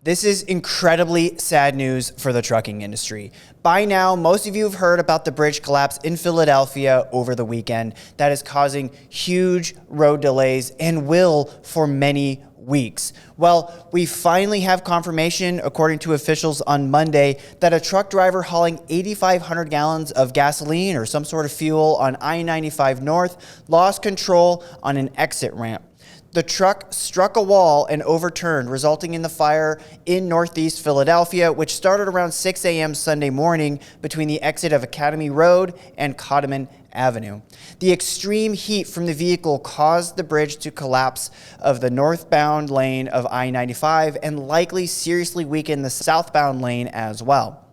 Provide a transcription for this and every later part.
This is incredibly sad news for the trucking industry. By now, most of you have heard about the bridge collapse in Philadelphia over the weekend that is causing huge road delays and will for many weeks. Well, we finally have confirmation, according to officials on Monday, that a truck driver hauling 8,500 gallons of gasoline or some sort of fuel on I-95 North lost control on an exit ramp. The truck struck a wall and overturned, resulting in the fire in northeast Philadelphia, which started around 6 a.m. Sunday morning between the exit of Academy Road and Cottoman Avenue. The extreme heat from the vehicle caused the bridge to collapse of the northbound lane of I-95 and likely seriously weaken the southbound lane as well.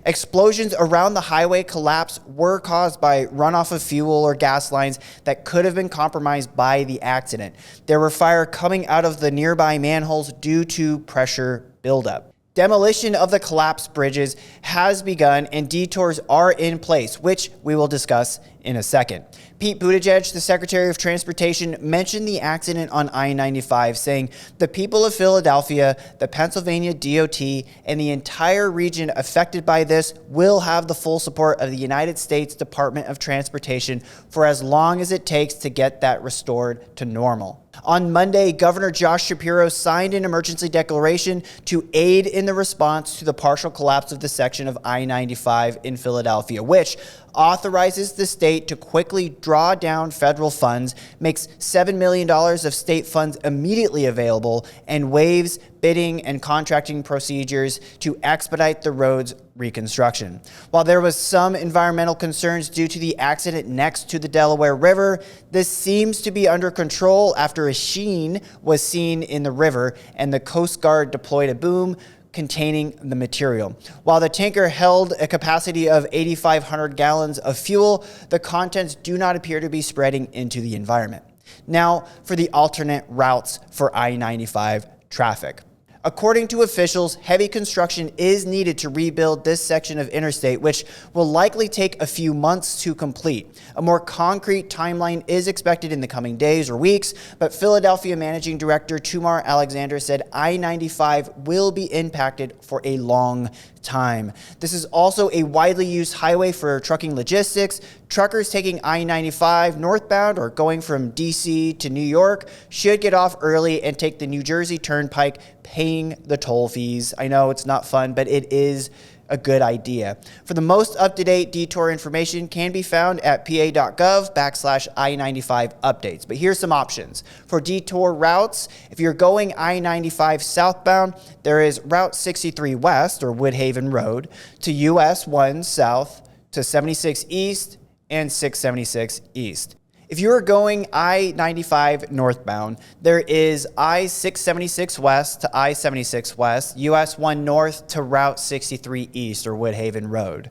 Explosions around the highway collapse were caused by runoff of fuel or gas lines that could have been compromised by the accident. There were fire coming out of the nearby manholes due to pressure buildup. Demolition of the collapsed bridges has begun and detours are in place, which we will discuss in a second. Pete Buttigieg, the Secretary of Transportation, mentioned the accident on I-95, saying the people of Philadelphia, the Pennsylvania DOT, and the entire region affected by this will have the full support of the United States Department of Transportation for as long as it takes to get that restored to normal. On Monday, Governor Josh Shapiro signed an emergency declaration to aid in the response to the partial collapse of the section of I-95 in Philadelphia, which authorizes the state to quickly draw down federal funds, makes $7 million of state funds immediately available, and waives bidding and contracting procedures to expedite the road's reconstruction. While there was some environmental concerns due to the accident next to the Delaware River, this seems to be under control after a sheen was seen in the river and the Coast Guard deployed a boom containing the material. While the tanker held a capacity of 8,500 gallons of fuel, the contents do not appear to be spreading into the environment. Now for the alternate routes for I-95 traffic. According to officials, heavy construction is needed to rebuild this section of interstate, which will likely take a few months to complete. A more concrete timeline is expected in the coming days or weeks, but Philadelphia Managing Director Tumar Alexander said I-95 will be impacted for a long time. This is also a widely used highway for trucking logistics. Truckers taking I-95 northbound or going from DC to New York should get off early and take the New Jersey Turnpike, paying the toll fees. I know it's not fun, but it is a good idea. For the most up-to-date detour information can be found at pa.gov/I-95 updates. But here's some options. For detour routes, if you're going I-95 southbound, there is Route 63 West or Woodhaven Road to US 1 South to 76 East and 676 East. If you're going I-95 northbound, there is I-676 West to I-76 West, US 1 North to Route 63 East or Woodhaven Road.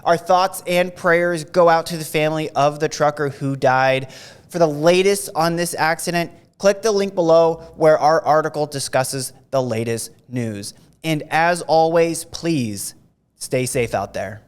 Our thoughts and prayers go out to the family of the trucker who died. For the latest on this accident, click the link below where our article discusses the latest news. And as always, please stay safe out there.